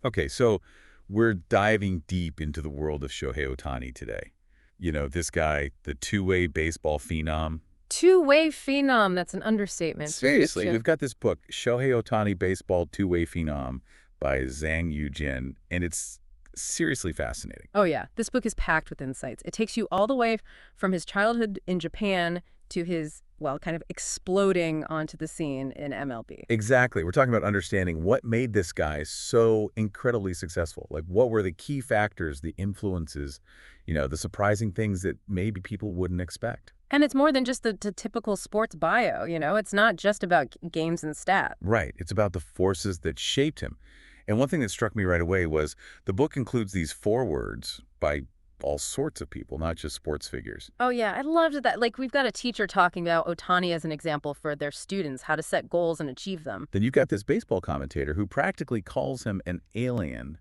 Okay, so we're diving deep into the world of Shohei Ohtani today. You know, this guy, the two-way baseball phenom. Two-way phenom. That's an understatement. Seriously, we've got this book, Shohei Ohtani Baseball Two-Way Phenom by Zhang Yujin, and it's seriously fascinating. Oh, yeah. This book is packed with insights. It takes you all the way from his childhood in Japan to his, well, kind of exploding onto the scene in MLB. Exactly. We're talking about understanding what made this guy so incredibly successful. Like, what were the key factors, the influences, the surprising things that maybe people wouldn't expect. And it's more than just the typical sports bio, It's not just about games and stats. Right. It's about the forces that shaped him. And one thing that struck me right away was the book includes these forewords by all sorts of people, not just sports figures. Oh, yeah. I loved that. Like, we've got a teacher talking about Ohtani as an example for their students, how to set goals and achieve them. Then you've got this baseball commentator who practically calls him an alien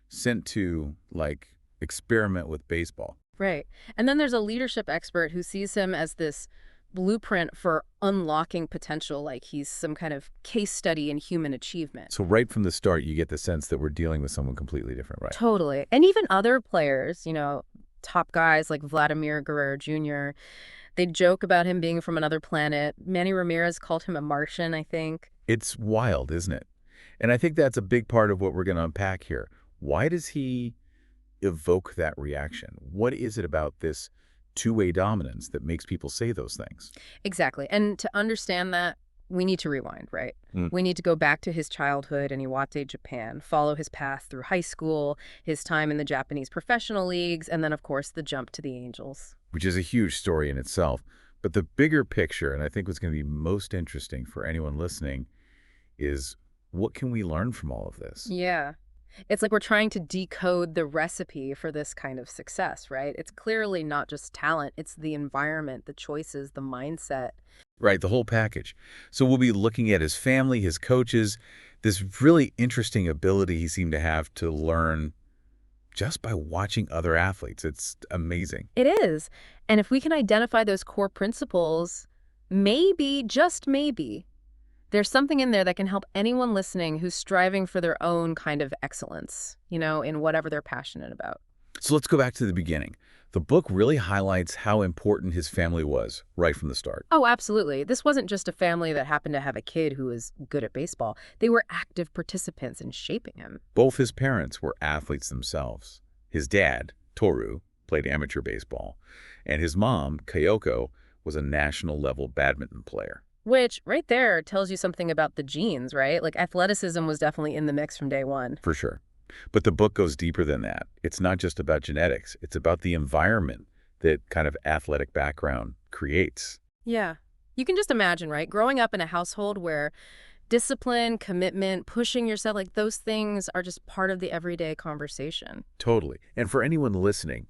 sent to, like, experiment with baseball. Right. And then there's a leadership expert who sees him as this blueprint for unlocking potential, like he's some kind of case study in human achievement. So right from the start, you get the sense that we're dealing with someone completely different, right? Totally. And even other players, top guys like Vladimir Guerrero Jr., they joke about him being from another planet. Manny Ramirez called him a Martian, I think. It's wild, isn't it? And I think that's a big part of what we're going to unpack here. Why does he evoke that reaction? What is it about this two-way dominance that makes people say those things? Exactly. And to understand that, we need to rewind, right? We need to go back to his childhood in Iwate, Japan, follow his path through high school, his time in the Japanese professional leagues, and then, of course, the jump to the Angels. Which is a huge story in itself. But the bigger picture, and I think what's going to be most interesting for anyone listening, is what can we learn from all of this? Yeah. It's like we're trying to decode the recipe for this kind of success, right? It's clearly not just talent. It's the environment, the choices, the mindset. Right, the whole package. So we'll be looking at his family, his coaches, this really interesting ability he seemed to have to learn just by watching other athletes. It's amazing. It is. And if we can identify those core principles, maybe, just maybe, there's something in there that can help anyone listening who's striving for their own kind of excellence, in whatever they're passionate about. So let's go back to the beginning. The book really highlights how important his family was right from the start. Oh, absolutely. This wasn't just a family that happened to have a kid who was good at baseball. They were active participants in shaping him. Both his parents were athletes themselves. His dad, Toru, played amateur baseball, and his mom, Kyoko, was a national-level badminton player. Which, right there, tells you something about the genes, right? Like, athleticism was definitely in the mix from day one. For sure. But the book goes deeper than that. It's not just about genetics. It's about the environment that kind of athletic background creates. Yeah. You can just imagine, right? Growing up in a household where discipline, commitment, pushing yourself, like those things are just part of the everyday conversation. Totally. And for anyone listening,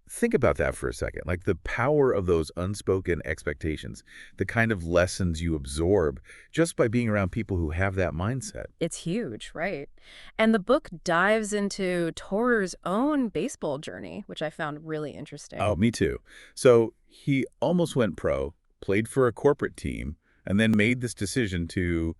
think about that for a second. Like the power of those unspoken expectations, the kind of lessons you absorb just by being around people who have that mindset. It's huge, right? And the book dives into Toru's own baseball journey, which I found really interesting. Oh, me too. So he almost went pro, played for a corporate team, and then made this decision to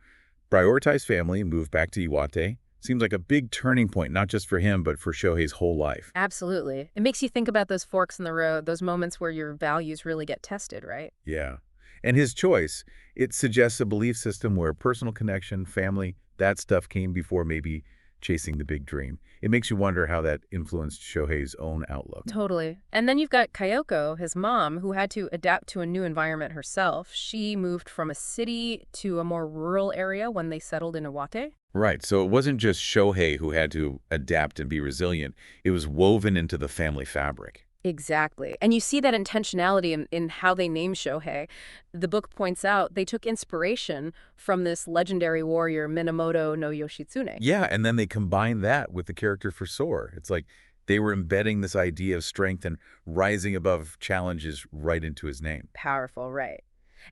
prioritize family and move back to Iwate. Seems like a big turning point, not just for him, but for Shohei's whole life. Absolutely. It makes you think about those forks in the road, those moments where your values really get tested, right? Yeah. And his choice, it suggests a belief system where personal connection, family, that stuff came before maybe chasing the big dream. It makes you wonder how that influenced Shohei's own outlook. Totally. And then you've got Kyoko, his mom, who had to adapt to a new environment herself. She moved from a city to a more rural area when they settled in Iwate. Right. So it wasn't just Shohei who had to adapt and be resilient. It was woven into the family fabric. Exactly. And you see that intentionality in how they name Shohei. The book points out they took inspiration from this legendary warrior Minamoto no Yoshitsune. Yeah, and then they combined that with the character for Sor. It's like they were embedding this idea of strength and rising above challenges right into his name. Powerful, right.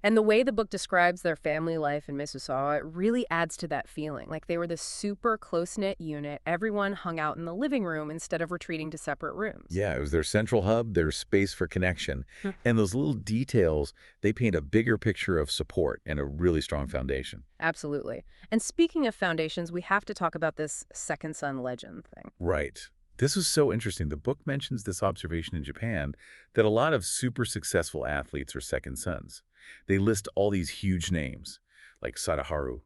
And the way the book describes their family life in Mississauga, it really adds to that feeling. Like they were this super close-knit unit. Everyone hung out in the living room instead of retreating to separate rooms. Yeah, it was their central hub, their space for connection. Hmm. And those little details, they paint a bigger picture of support and a really strong foundation. Absolutely. And speaking of foundations, we have to talk about this second son legend thing. Right. This was so interesting. The book mentions this observation in Japan that a lot of super successful athletes are second sons. They list all these huge names like Sadaharu,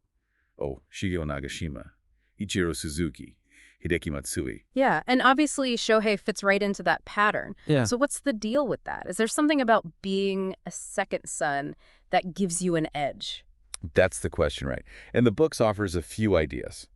Shigeo Nagashima, Ichiro Suzuki, Hideki Matsui. Yeah, and obviously Shohei fits right into that pattern. Yeah. So what's the deal with that? Is there something about being a second son that gives you an edge? That's the question, right? And the book offers a few ideas.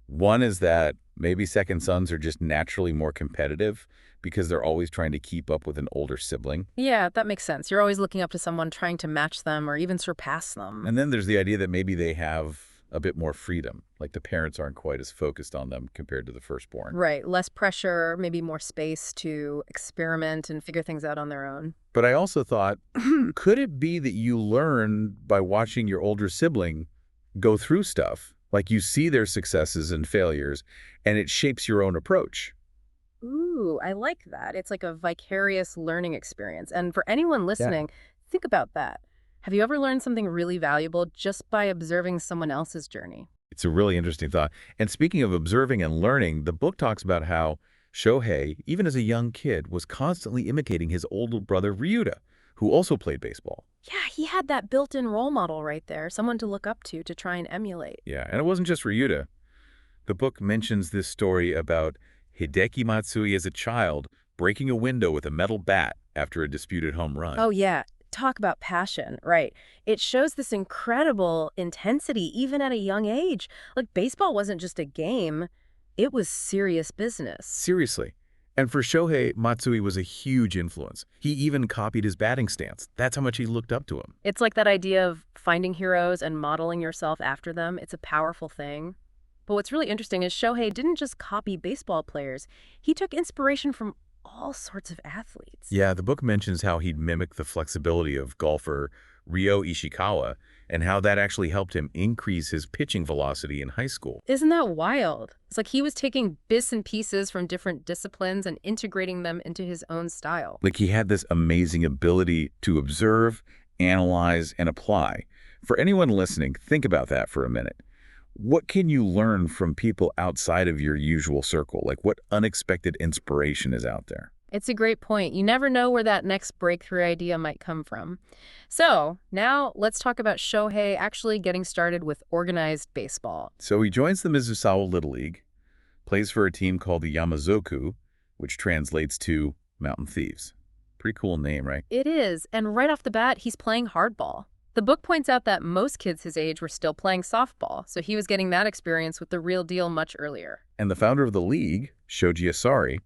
One is that maybe second sons are just naturally more competitive because they're always trying to keep up with an older sibling. Yeah, that makes sense. You're always looking up to someone trying to match them or even surpass them. And then there's the idea that maybe they have a bit more freedom, like the parents aren't quite as focused on them compared to the firstborn. Right, less pressure, maybe more space to experiment and figure things out on their own. But I also thought, could it be that you learn by watching your older sibling go through stuff? Like you see their successes and failures, and it shapes your own approach. Ooh, I like that. It's like a vicarious learning experience. And for anyone listening, think about that. Have you ever learned something really valuable just by observing someone else's journey? It's a really interesting thought. And speaking of observing and learning, the book talks about how Shohei, even as a young kid, was constantly imitating his older brother Ryuta, who also played baseball. Yeah, he had that built-in role model right there, someone to look up to try and emulate. Yeah, and it wasn't just Ryuta. The book mentions this story about Hideki Matsui as a child breaking a window with a metal bat after a disputed home run. Oh, yeah. Talk about passion, right? It shows this incredible intensity even at a young age. Like baseball wasn't just a game, it was serious business. Seriously. And for Shohei, Matsui was a huge influence. He even copied his batting stance. That's how much he looked up to him. It's like that idea of finding heroes and modeling yourself after them. It's a powerful thing. But what's really interesting is Shohei didn't just copy baseball players. He took inspiration from all sorts of athletes. Yeah, the book mentions how he'd mimic the flexibility of golfer Ryo Ishikawa and how that actually helped him increase his pitching velocity in high school. Isn't that wild? It's like he was taking bits and pieces from different disciplines and integrating them into his own style. Like he had this amazing ability to observe, analyze, and apply. For anyone listening, think about that for a minute. What can you learn from people outside of your usual circle? Like what unexpected inspiration is out there? It's a great point. You never know where that next breakthrough idea might come from. So now let's talk about Shohei actually getting started with organized baseball. So he joins the Mississauga Little League, plays for a team called the Yamazoku, which translates to Mountain Thieves. Pretty cool name, right? It is, and right off the bat, he's playing hardball. The book points out that most kids his age were still playing softball, so he was getting that experience with the real deal much earlier. And the founder of the league, Shoji Asari,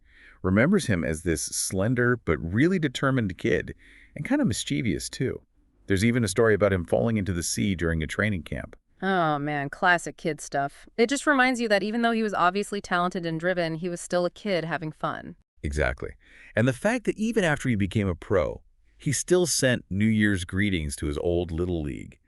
remembers him as this slender but really determined kid, and kind of mischievous too. There's even a story about him falling into the sea during a training camp. Oh man, classic kid stuff. It just reminds you that even though he was obviously talented and driven, he was still a kid having fun. Exactly. And the fact that even after he became a pro, he still sent New Year's greetings to his old Little League.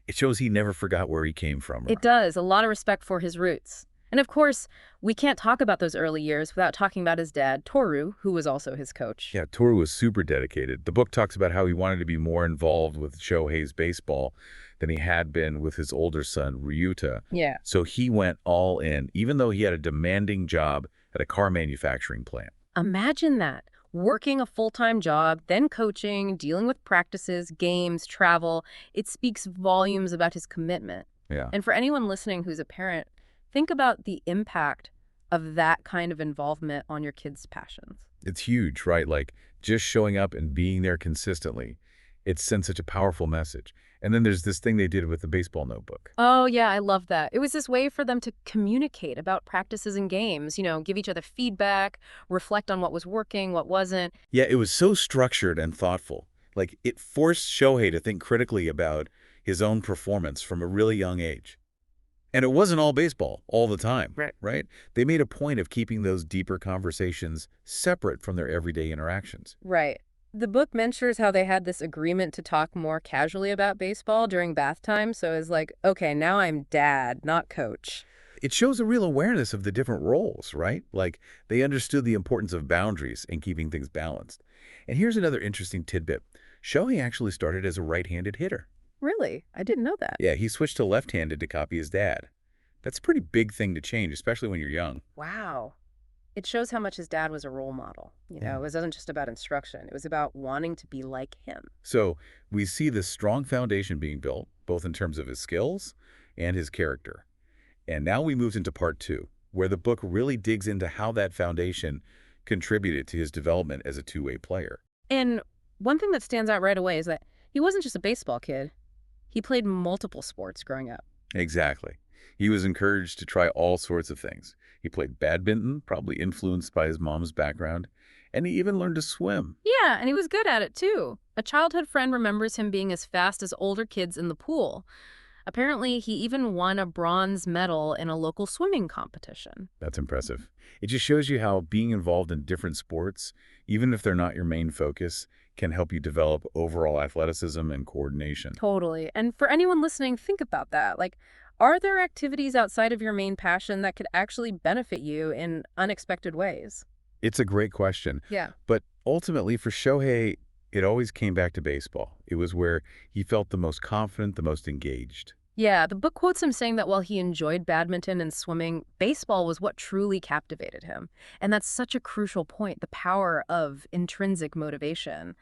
It shows he never forgot where he came from. It does. A lot of respect for his roots. And of course, we can't talk about those early years without talking about his dad, Toru, who was also his coach. Yeah, Toru was super dedicated. The book talks about how he wanted to be more involved with Shohei's baseball than he had been with his older son, Ryuta. Yeah. So he went all in, even though he had a demanding job at a car manufacturing plant. Imagine that. Working a full-time job, then coaching, dealing with practices, games, travel. It speaks volumes about his commitment. Yeah. And for anyone listening who's a parent, think about the impact of that kind of involvement on your kids' passions. It's huge, right? Like just showing up and being there consistently. It sends such a powerful message. And then there's this thing they did with the baseball notebook. Oh, yeah, I love that. It was this way for them to communicate about practices and games, give each other feedback, reflect on what was working, what wasn't. Yeah, it was so structured and thoughtful. Like it forced Shohei to think critically about his own performance from a really young age. And it wasn't all baseball all the time, right? They made a point of keeping those deeper conversations separate from their everyday interactions. Right. The book mentions how they had this agreement to talk more casually about baseball during bath time, so it's like, okay, now I'm dad, not coach. It shows a real awareness of the different roles, right? Like, they understood the importance of boundaries and keeping things balanced. And here's another interesting tidbit. Shohei actually started as a right-handed hitter. Really? I didn't know that. Yeah, he switched to left-handed to copy his dad. That's a pretty big thing to change, especially when you're young. Wow. It shows how much his dad was a role model. Yeah. It wasn't just about instruction. It was about wanting to be like him. So we see this strong foundation being built, both in terms of his skills and his character. And now we moved into part 2, where the book really digs into how that foundation contributed to his development as a two-way player. And one thing that stands out right away is that he wasn't just a baseball kid. He played multiple sports growing up. Exactly. He was encouraged to try all sorts of things. He played badminton, probably influenced by his mom's background, and he even learned to swim. Yeah, and he was good at it, too. A childhood friend remembers him being as fast as older kids in the pool. Apparently, he even won a bronze medal in a local swimming competition. That's impressive. It just shows you how being involved in different sports, even if they're not your main focus, can help you develop overall athleticism and coordination. Totally. And for anyone listening, think about that. Like, are there activities outside of your main passion that could actually benefit you in unexpected ways? It's a great question. Yeah. But ultimately, for Shohei, it always came back to baseball. It was where he felt the most confident, the most engaged. Yeah, the book quotes him saying that while he enjoyed badminton and swimming, baseball was what truly captivated him. And that's such a crucial point, the power of intrinsic motivation.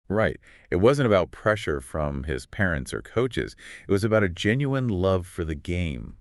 Right. It wasn't about pressure from his parents or coaches. It was about a genuine love for the game.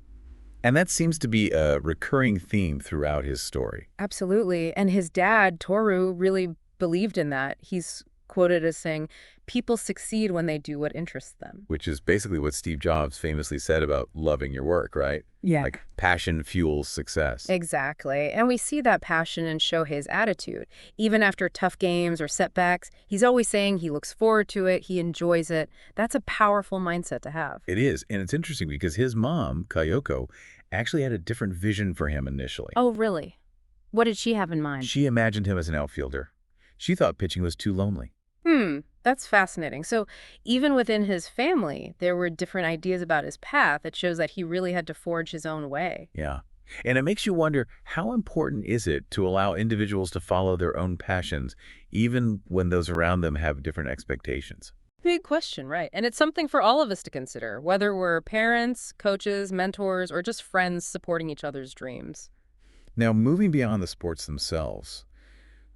And that seems to be a recurring theme throughout his story. Absolutely. And his dad, Toru, really believed in that. He's quoted as saying, people succeed when they do what interests them. Which is basically what Steve Jobs famously said about loving your work, right? Yeah. Like, passion fuels success. Exactly. And we see that passion in Shohei's attitude. Even after tough games or setbacks, he's always saying he looks forward to it, he enjoys it. That's a powerful mindset to have. It is. And it's interesting because his mom, Kayoko, actually had a different vision for him initially. Oh, really? What did she have in mind? She imagined him as an outfielder. She thought pitching was too lonely. That's fascinating. So even within his family, there were different ideas about his path. It shows that he really had to forge his own way. Yeah. And it makes you wonder, how important is it to allow individuals to follow their own passions, even when those around them have different expectations? Big question, right? And it's something for all of us to consider, whether we're parents, coaches, mentors, or just friends supporting each other's dreams. Now, moving beyond the sports themselves,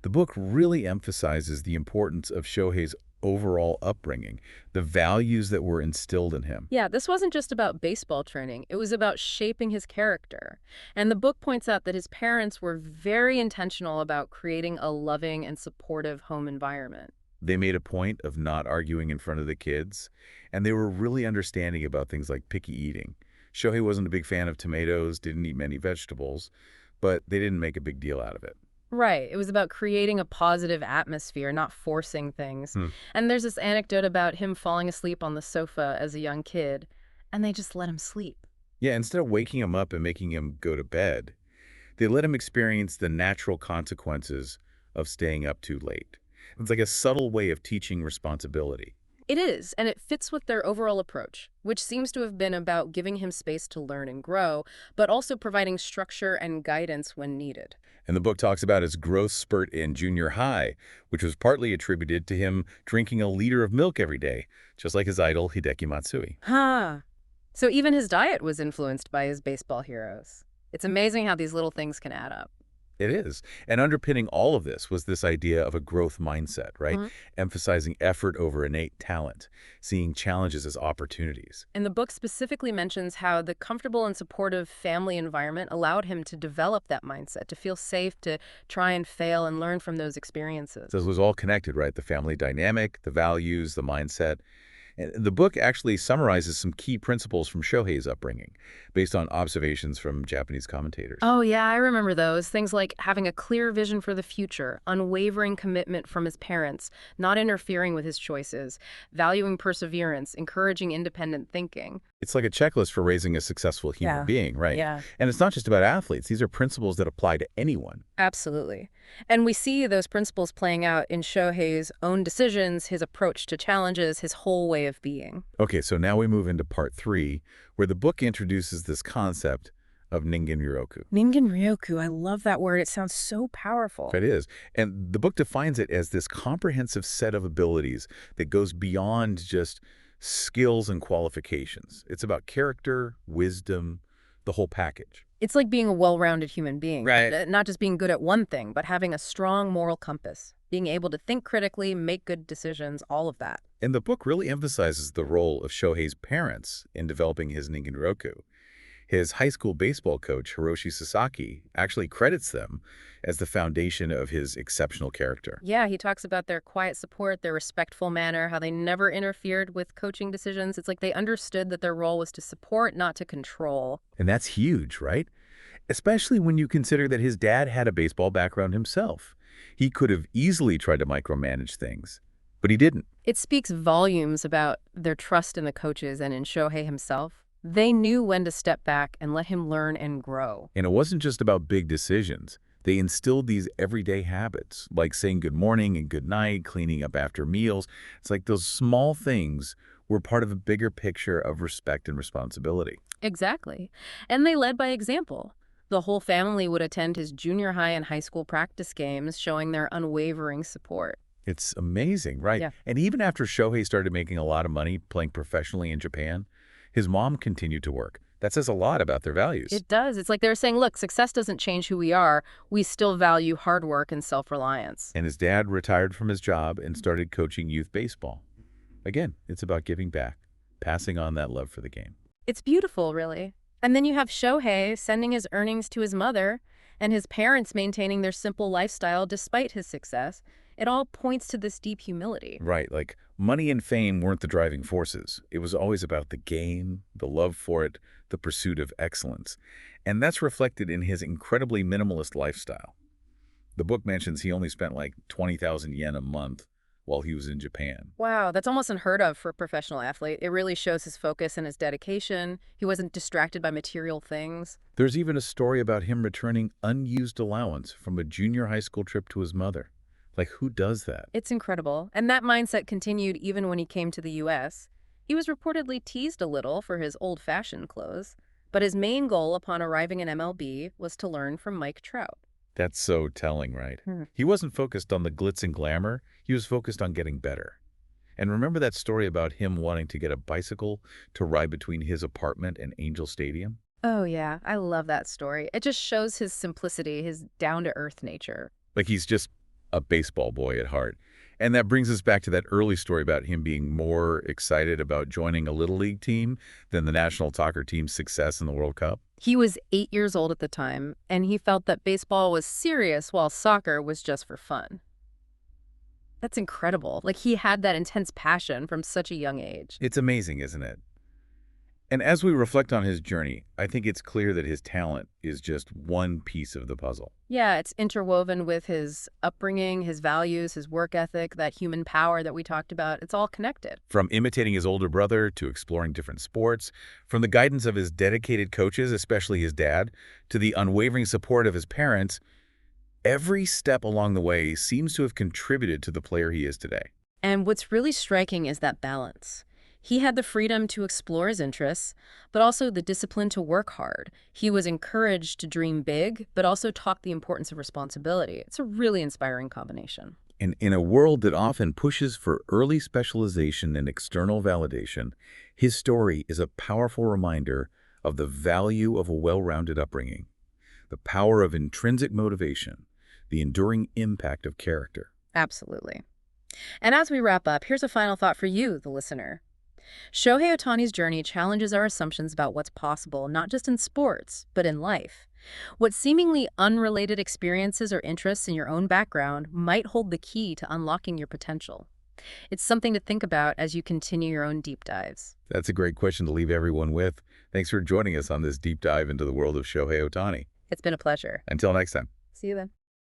the book really emphasizes the importance of Shohei's overall upbringing, the values that were instilled in him. Yeah, this wasn't just about baseball training. It was about shaping his character. And the book points out that his parents were very intentional about creating a loving and supportive home environment. They made a point of not arguing in front of the kids, and they were really understanding about things like picky eating. Shohei wasn't a big fan of tomatoes, didn't eat many vegetables, but they didn't make a big deal out of it. Right. It was about creating a positive atmosphere, not forcing things. And there's this anecdote about him falling asleep on the sofa as a young kid, and they just let him sleep. Yeah, instead of waking him up and making him go to bed, they let him experience the natural consequences of staying up too late. It's like a subtle way of teaching responsibility. It is, and it fits with their overall approach, which seems to have been about giving him space to learn and grow, but also providing structure and guidance when needed. And the book talks about his growth spurt in junior high, which was partly attributed to him drinking a liter of milk every day, just like his idol Hideki Matsui. So even his diet was influenced by his baseball heroes. It's amazing how these little things can add up. It is. And underpinning all of this was this idea of a growth mindset, right? Emphasizing effort over innate talent, seeing challenges as opportunities. And the book specifically mentions how the comfortable and supportive family environment allowed him to develop that mindset, to feel safe, to try and fail and learn from those experiences. So it was all connected, right? The family dynamic, the values, the mindset. And the book actually summarizes some key principles from Shohei's upbringing, based on observations from Japanese commentators. Oh, yeah, I remember those. Things like having a clear vision for the future, unwavering commitment from his parents, not interfering with his choices, valuing perseverance, encouraging independent thinking. It's like a checklist for raising a successful human Yeah. being, right? Yeah. And it's not just about athletes. These are principles that apply to anyone. Absolutely. And we see those principles playing out in Shohei's own decisions, his approach to challenges, his whole way of being. Okay, so now we move into part 3, where the book introduces this concept of Ningen Ryoku. Ningen Ryoku, I love that word. It sounds so powerful. It is. And the book defines it as this comprehensive set of abilities that goes beyond just skills and qualifications. It's about character, wisdom, the whole package. It's like being a well-rounded human being. Right. Not just being good at one thing, but having a strong moral compass, being able to think critically, make good decisions, all of that. And the book really emphasizes the role of Shohei's parents in developing his Ningen Ryoku. His high school baseball coach, Hiroshi Sasaki, actually credits them as the foundation of his exceptional character. Yeah, he talks about their quiet support, their respectful manner, how they never interfered with coaching decisions. It's like they understood that their role was to support, not to control. And that's huge, right? Especially when you consider that his dad had a baseball background himself. He could have easily tried to micromanage things, but he didn't. It speaks volumes about their trust in the coaches and in Shohei himself. They knew when to step back and let him learn and grow. And it wasn't just about big decisions. They instilled these everyday habits, like saying good morning and good night, cleaning up after meals. It's like those small things were part of a bigger picture of respect and responsibility. Exactly. And they led by example. The whole family would attend his junior high and high school practice games, showing their unwavering support. It's amazing, right? Yeah. And even after Shohei started making a lot of money playing professionally in Japan, his mom continued to work. That says a lot about their values. It does. It's like they're saying, look, success doesn't change who we are. We still value hard work and self-reliance. And his dad retired from his job and started coaching youth baseball. Again, it's about giving back, passing on that love for the game. It's beautiful, really. And then you have Shohei sending his earnings to his mother and his parents maintaining their simple lifestyle despite his success. It all points to this deep humility. Right, like money and fame weren't the driving forces. It was always about the game, the love for it, the pursuit of excellence. And that's reflected in his incredibly minimalist lifestyle. The book mentions he only spent like 20,000 yen a month while he was in Japan. Wow, that's almost unheard of for a professional athlete. It really shows his focus and his dedication. He wasn't distracted by material things. There's even a story about him returning unused allowance from a junior high school trip to his mother. Like, who does that? It's incredible. And that mindset continued even when he came to the U.S. He was reportedly teased a little for his old-fashioned clothes, but his main goal upon arriving in MLB was to learn from Mike Trout. That's so telling, right? He wasn't focused on the glitz and glamour. He was focused on getting better. And remember that story about him wanting to get a bicycle to ride between his apartment and Angel Stadium? Oh, yeah. I love that story. It just shows his simplicity, his down-to-earth nature. Like he's just a baseball boy at heart. And that brings us back to that early story about him being more excited about joining a Little League team than the national soccer team's success in the World Cup. He was 8 years old at the time, and he felt that baseball was serious while soccer was just for fun. That's incredible. Like, he had that intense passion from such a young age. It's amazing, isn't it? And as we reflect on his journey, I think it's clear that his talent is just one piece of the puzzle. Yeah, it's interwoven with his upbringing, his values, his work ethic, that human power that we talked about. It's all connected. From imitating his older brother to exploring different sports, from the guidance of his dedicated coaches, especially his dad, to the unwavering support of his parents, every step along the way seems to have contributed to the player he is today. And what's really striking is that balance. He had the freedom to explore his interests, but also the discipline to work hard. He was encouraged to dream big, but also taught the importance of responsibility. It's a really inspiring combination. And in a world that often pushes for early specialization and external validation, his story is a powerful reminder of the value of a well-rounded upbringing, the power of intrinsic motivation, the enduring impact of character. Absolutely. And as we wrap up, here's a final thought for you, the listener. Shohei Ohtani's journey challenges our assumptions about what's possible, not just in sports, but in life. What seemingly unrelated experiences or interests in your own background might hold the key to unlocking your potential. It's something to think about as you continue your own deep dives. That's a great question to leave everyone with. Thanks for joining us on this deep dive into the world of Shohei Ohtani. It's been a pleasure. Until next time. See you then.